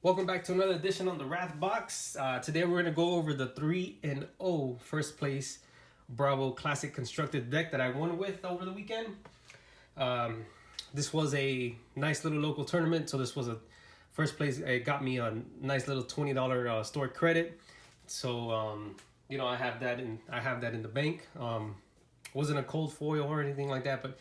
Welcome back to another edition on the Wrath Box. Today we're going to go over the 3-0 first place Bravo Classic constructed deck that I won with over the weekend. This was a nice little local tournament, so this was a first place. It got me a nice little $20 store credit. So I have that in the bank. Wasn't a cold foil or anything like that, but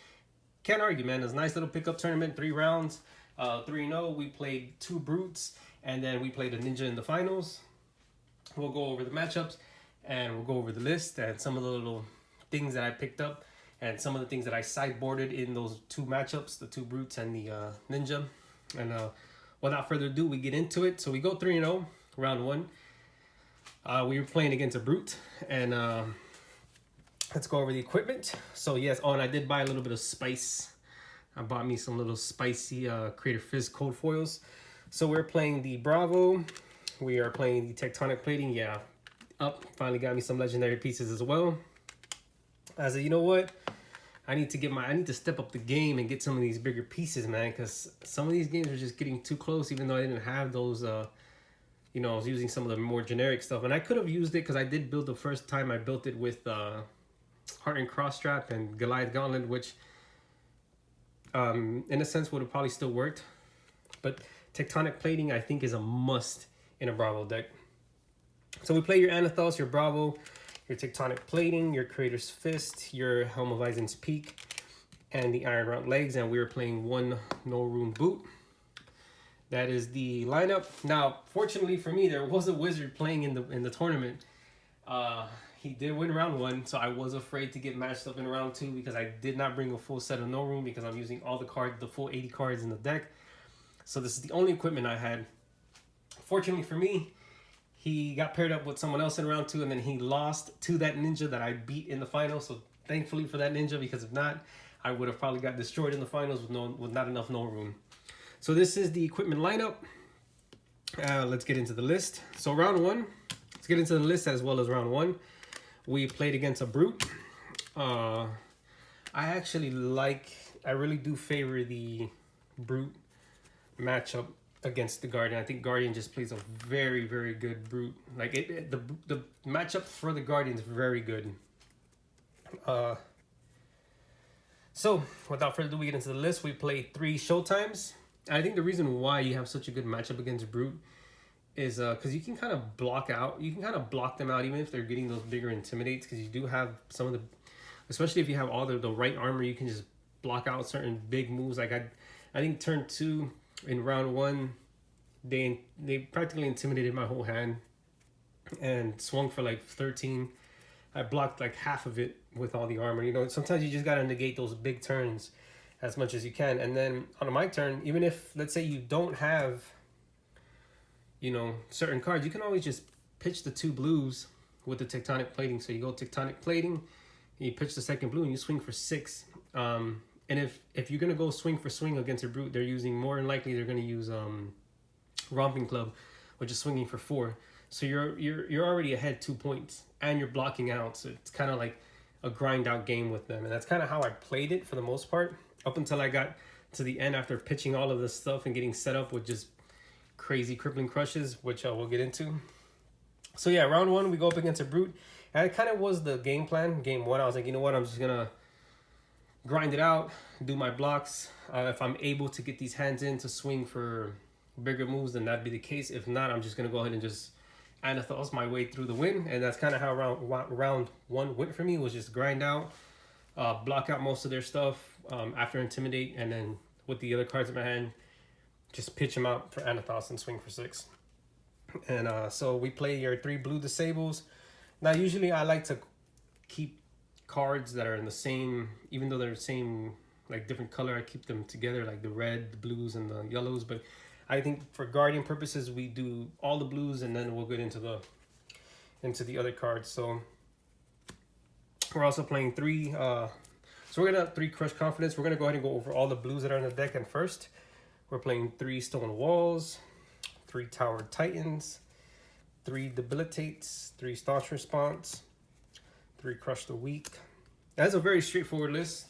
can't argue, man. It was a nice little pickup tournament, 3 rounds. 3-0. We played 2 brutes, and then we played a ninja in the finals. We'll go over the matchups, and we'll go over the list and some of the little things that I picked up, and some of the things that I sideboarded in those 2 matchups, the 2 brutes and the ninja. And without further ado, we get into it. So we go 3-0, round 1. We were playing against a brute, and let's go over the equipment. So yes, and I did buy a little bit of spice. I bought me some little spicy Creator Fizz cold foils. So we're playing the Bravo. We are playing the Tectonic Plating. Yeah, finally got me some legendary pieces as well. I said, you know what? I need to step up the game and get some of these bigger pieces, man. Because some of these games are just getting too close. Even though I didn't have those, I was using some of the more generic stuff, and I could have used it because I did build the first time. I built it with Heart and Cross Strap and Goliath Gauntlet, which in a sense would have probably still worked, but Tectonic Plating I think is a must in a Bravo deck. So we play your Anathos, your Bravo, your Tectonic Plating, your Creator's Fist, your Helm of Aizen's Peak, and the Iron Route Legs, and we were playing 1 No Rune Boot. That is the lineup. Now, fortunately for me, there was a wizard playing in the tournament. He did win round 1, so I was afraid to get matched up in round 2 because I did not bring a full set of No Room because I'm using all the full 80 cards in the deck. So this is the only equipment I had. Fortunately for me, he got paired up with someone else in round 2, and then he lost to that ninja that I beat in the final. So thankfully for that ninja, because if not, I would have probably got destroyed in the finals with not enough No Room. So this is the equipment lineup. Let's get into the list. So round 1, let's get into the list as well as round 1. We played against a brute. I really do favor the brute matchup against the guardian. I think guardian just plays a very, very good brute. Like the matchup for the guardian is very good. So without further ado, we get into the list. We played 3 showtimes. I think the reason why you have such a good matchup against brute is because you can kind of block them out even if they're getting those bigger intimidates, because you do have some of the, especially if you have all the right armor, you can just block out certain big moves. Like I think turn 2 in round 1, they practically intimidated my whole hand and swung for like 13. I blocked like half of it with all the armor. Sometimes you just gotta negate those big turns as much as you can. And then on my turn, even if let's say you don't have certain cards, you can always just pitch the 2 blues with the Tectonic Plating. So you go Tectonic Plating, and you pitch the second blue, and you swing for 6. And if you're gonna go swing for swing against a brute, more than likely they're gonna use Romping Club, which is swinging for 4. So you're already ahead 2 points, and you're blocking out. So it's kind of like a grind out game with them, and that's kind of how I played it for the most part up until I got to the end after pitching all of this stuff and getting set up with just crazy crippling crushes, which we'll get into. So yeah, round 1 we go up against a brute, and it kind of was the game plan. Game 1, I was like, you know what, I'm just gonna grind it out, do my blocks. If I'm able to get these hands in to swing for bigger moves, then that'd be the case. If not, I'm just gonna go ahead and just Anathos my way through the win. And that's kind of how round 1 went for me, was just grind out, block out most of their stuff after intimidate, and then with the other cards in my hand, just pitch them out for Anathos and swing for 6. And so we play your 3 blue disables. Now usually I like to keep cards that are in the same, even though they're the same, like different color, I keep them together, like the red, the blues, and the yellows. But I think for guardian purposes, we do all the blues, and then we'll get into the other cards. So we're also playing 3 so we're gonna 3 Crush Confidence. We're gonna go ahead and go over all the blues that are in the deck. And first we're playing 3 Stone Walls, 3 Towered Titans, 3 Debilitates, 3 Staunch Response, 3 Crush the Weak. That's a very straightforward list.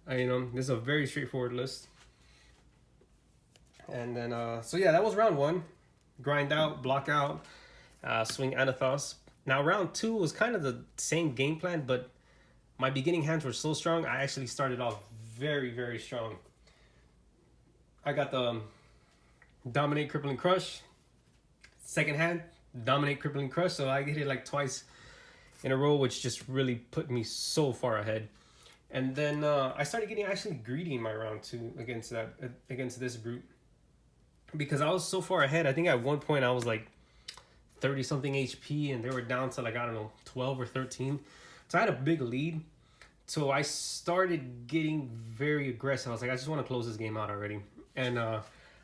This is a very straightforward list. And then, so yeah, that was round 1. grind out, block out, swing Anathos. Now round 2 was kind of the same game plan, but my beginning hands were so strong. I actually started off very, very strong. I got the Dominate, Crippling Crush. Second hand, Dominate, Crippling Crush. So I hit it like twice in a row, which just really put me so far ahead. And then I started getting actually greedy in my round 2 against this brute, because I was so far ahead. I think at one point I was like 30 something HP and they were down to like, I don't know, 12 or 13. So I had a big lead. So I started getting very aggressive. I was like, I just want to close this game out already. And I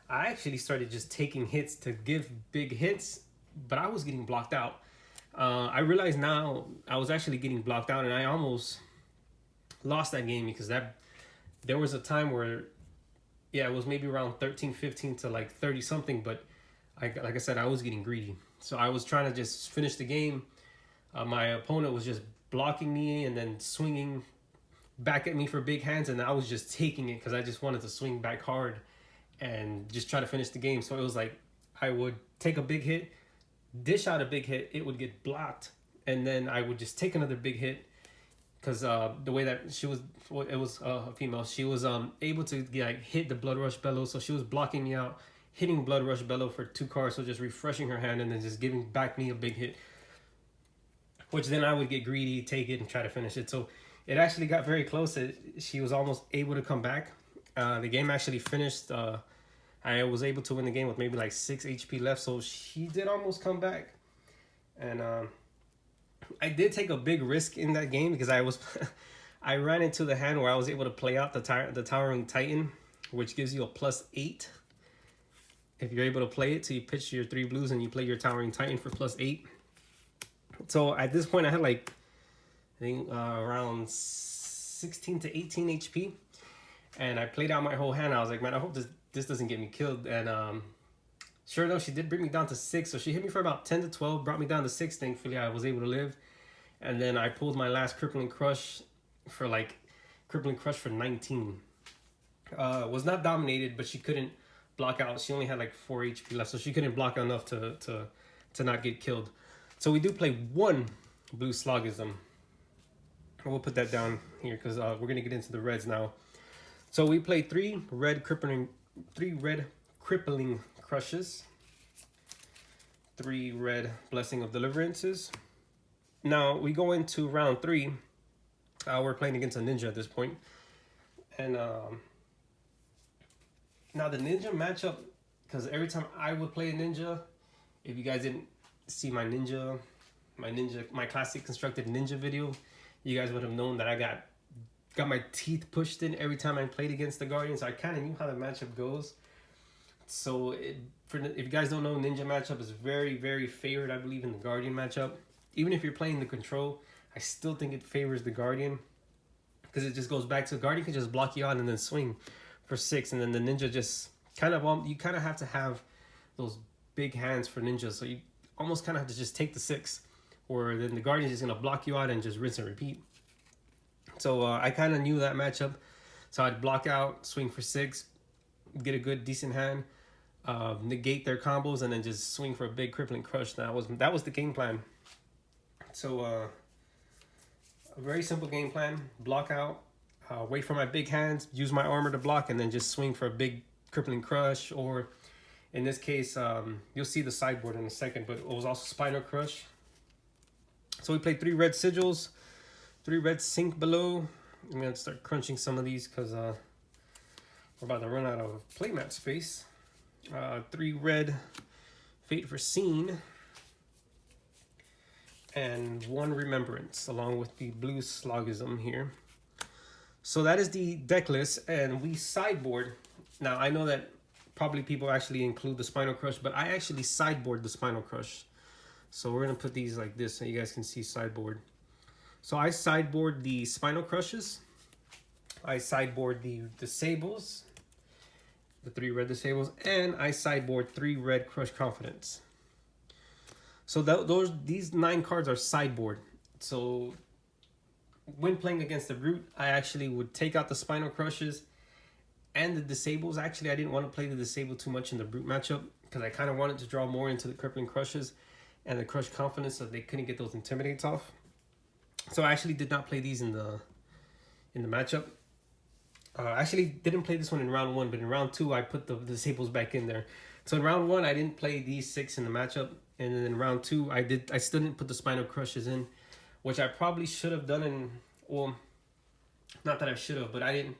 actually started just taking hits to give big hits, but I was getting blocked out. I realized now I was actually getting blocked out, and I almost lost that game because there was a time where, yeah, it was maybe around 13, 15 to like 30 something, but like I said, I was getting greedy. So I was trying to just finish the game. My opponent was just blocking me and then swinging back at me for big hands, and I was just taking it because I just wanted to swing back hard and just try to finish the game. So it was like I would take a big hit, dish out a big hit, it would get blocked, and then I would just take another big hit because the way that she was, it was a female, she was able to like hit the Blood Rush Bellow, so she was blocking me out, hitting Blood Rush Bellow for 2 cards, so just refreshing her hand and then just giving back me a big hit, which then I would get greedy, take it, and try to finish it. So it actually got very close. She was almost able to come back. The game actually finished. I was able to win the game with maybe like 6 HP left, so she did almost come back. And I did take a big risk in that game because I ran into the hand where I was able to play out the Towering Titan, which gives you a +8. If you're able to play it, so you pitch your 3 blues and you play your Towering Titan for +8. So at this point I had like, I think around 16 to 18 HP. And I played out my whole hand. I was like, man, I hope this doesn't get me killed. And sure enough, she did bring me down to 6. So she hit me for about 10 to 12, brought me down to 6. Thankfully, I was able to live. And then I pulled my last Crippling Crush for 19. Was not dominated, but she couldn't block out. She only had like 4 HP left, so she couldn't block enough to not get killed. So we do play 1 blue Slogism. We'll put that down here because we're gonna get into the reds now. So we play 3 red crippling crushes, 3 red Blessing of Deliverances. Now we go into round 3. We're playing against a ninja at this point, and now the ninja matchup, because every time I would play a ninja, if you guys didn't see my classic constructed ninja video, you guys would have known that I got my teeth pushed in every time I played against the Guardian, so I kind of knew how the matchup goes. So if you guys don't know, ninja matchup is very, very favored, I believe, in the Guardian matchup. Even if you're playing the control, I still think it favors the Guardian, because it just goes back to the Guardian can just block you out and then swing for 6, and then the ninja just kind of you kind of have to have those big hands for ninjas, so you almost kind of have to just take the 6, or then the Guardian is just gonna block you out and just rinse and repeat. So I kind of knew that matchup, so I'd block out, swing for 6, get a good decent hand, negate their combos, and then just swing for a big Crippling Crush. That was the game plan. So a very simple game plan: block out, wait for my big hands, use my armor to block, and then just swing for a big Crippling Crush. Or in this case, you'll see the sideboard in a second, but it was also Spinal Crush. So we played 3 red Sigils, 3 red Sink Below. I'm going to start crunching some of these because we're about to run out of playmat space. 3 red Fate for Scene. And 1 Remembrance along with the blue Slogism here. So that is the deck list, and we sideboard. Now I know that probably people actually include the Spinal Crush, but I actually sideboard the Spinal Crush. So we're going to put these like this so you guys can see sideboard. So I sideboard the Spinal Crushes. I sideboard the Disables, the 3 red Disables, and I sideboard 3 red Crush Confidence. So these 9 cards are sideboard. So when playing against the Brute, I actually would take out the Spinal Crushes and the disables. Actually, I didn't want to play the disable too much in the brute matchup because I kind of wanted to draw more into the crippling crushes and the crush confidence so they couldn't get those intimidates off. So I actually did not play these in the matchup. I actually didn't play this one in round 1, but in round 2 I put the disables back in there. So in round 1 I didn't play these 6 in the matchup, and then in round 2 I still didn't put the spinal crushes in, which I probably should have done in, well, not that I should have, but I didn't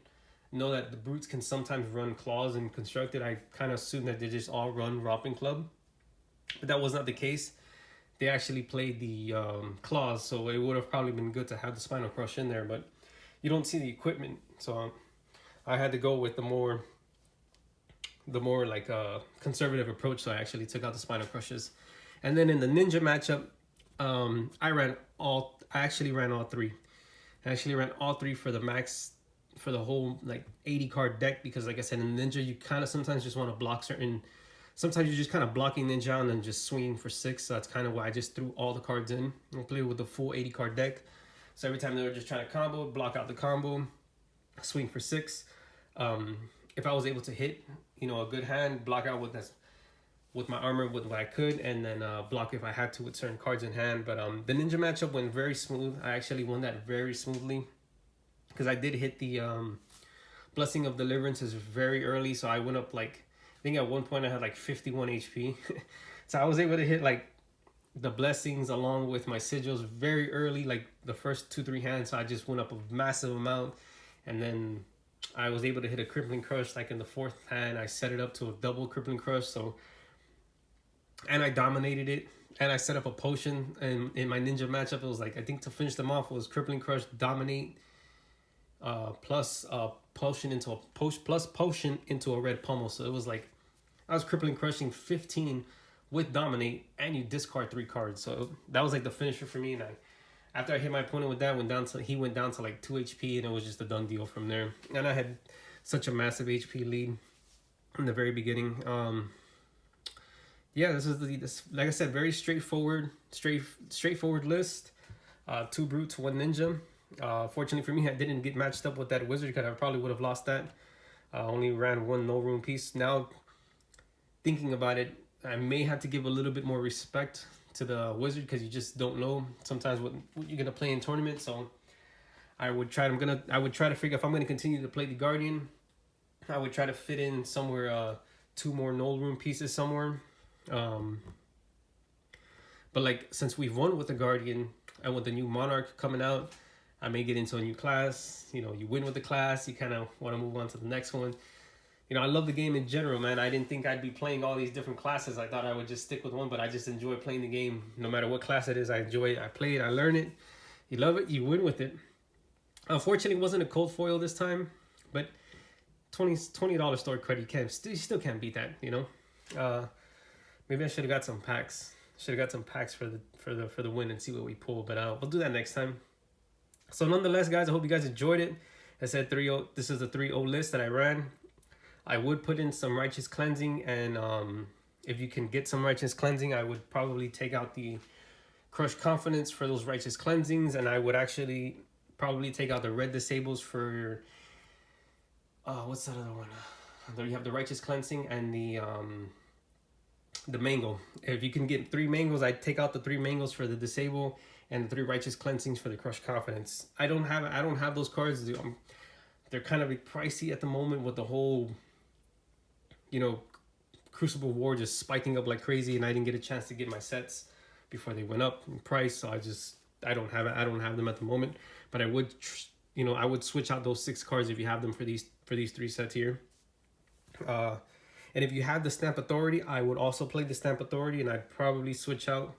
know that the brutes can sometimes run claws and constructed. I kind of assumed that they just all run romping club, but that was not the case. They actually played the claws, so it would have probably been good to have the spinal crush in there, but you don't see the equipment, so I had to go with the more like conservative approach. So I actually took out the spinal crushes, and then in the ninja matchup, I actually ran all three. I actually ran all three for the max, for the whole like 80 card deck, because like I said, in ninja you kind of sometimes just want to block certain. Sometimes you're just kind of blocking ninja and then just swinging for 6. So that's kind of why I just threw all the cards in and played with the full 80 card deck. So every time they were just trying to combo, block out the combo, swing for 6. If I was able to hit, a good hand, block out with my armor with what I could, and then block if I had to with certain cards in hand. But the ninja matchup went very smooth. I actually won that very smoothly because I did hit the Blessing of Deliverances very early. So I went up like, I think at one point I had like 51 HP. So I was able to hit like the blessings along with my sigils very early, like the first 2-3 hands. So I just went up a massive amount, and then I was able to hit a crippling crush like in the 4th hand. I set it up to a double crippling crush, so, and I dominated it, and I set up a potion. And in my ninja matchup, it was like, I think to finish them off, it was crippling crush, dominate, plus potion into a red pummel. So it was like I was crippling crushing 15 with dominate, and you discard 3 cards. So that was like the finisher for me. And after I hit my opponent with that, he went down to like 2 HP, and it was just a done deal from there. And I had such a massive HP lead in the very beginning. Yeah, this like I said, very straightforward list. 2 brutes, 1 ninja. Fortunately for me, I didn't get matched up with that wizard because I probably would have lost that. Only ran 1 no room piece. Now, thinking about it, I may have to give a little bit more respect to the wizard because you just don't know sometimes what you're gonna play in tournament. So I would try to figure if I'm gonna continue to play the guardian, I would try to fit in somewhere 2 more null room pieces somewhere. But like, since we've won with the guardian and with the new monarch coming out, I may get into a new class. You win with the class, you kind of want to move on to the next one. I love the game in general, man. I didn't think I'd be playing all these different classes. I thought I would just stick with one, but I just enjoy playing the game. No matter what class it is, I enjoy it. I play it, I learn it. You love it, you win with it. Unfortunately, it wasn't a cold foil this time, but $20 store credit, you still can't beat that, Maybe I should have got some packs. Should have got some packs for the win and see what we pull, but we'll do that next time. So nonetheless, guys, I hope you guys enjoyed it. I said 3-0. This is the 3-0 list that I ran. I would put in some righteous cleansing, and if you can get some righteous cleansing, I would probably take out the crush confidence for those righteous cleansings, and I would actually probably take out the red disables for what's that other one? There you have the righteous cleansing and the mango. If you can get 3 mangoes, I'd take out the 3 mangoes for the disable and the 3 righteous cleansings for the crush confidence. I don't have those cards. They're kind of pricey at the moment with the whole Crucible War just spiking up like crazy, and I didn't get a chance to get my sets before they went up in price. So I don't have them at the moment, but I would I would switch out those 6 cards if you have them for these 3 sets here. And if you have the Stamp Authority, I would also play the Stamp Authority, and I'd probably switch out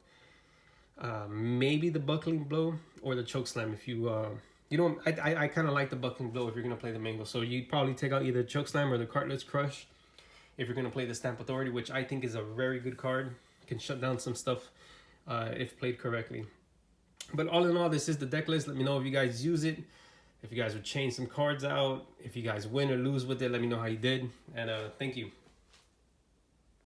maybe the Buckling Blow or the Choke Slam. If I kind of like the Buckling Blow if you're going to play the Mango. So you'd probably take out either Choke Slam or the Cartilage Crush if you're going to play the Stamp Authority, which I think is a very good card. Can shut down some stuff if played correctly. But all in all, this is the deck list. Let me know if you guys use it. If you guys would change some cards out. If you guys win or lose with it, let me know how you did. And thank you.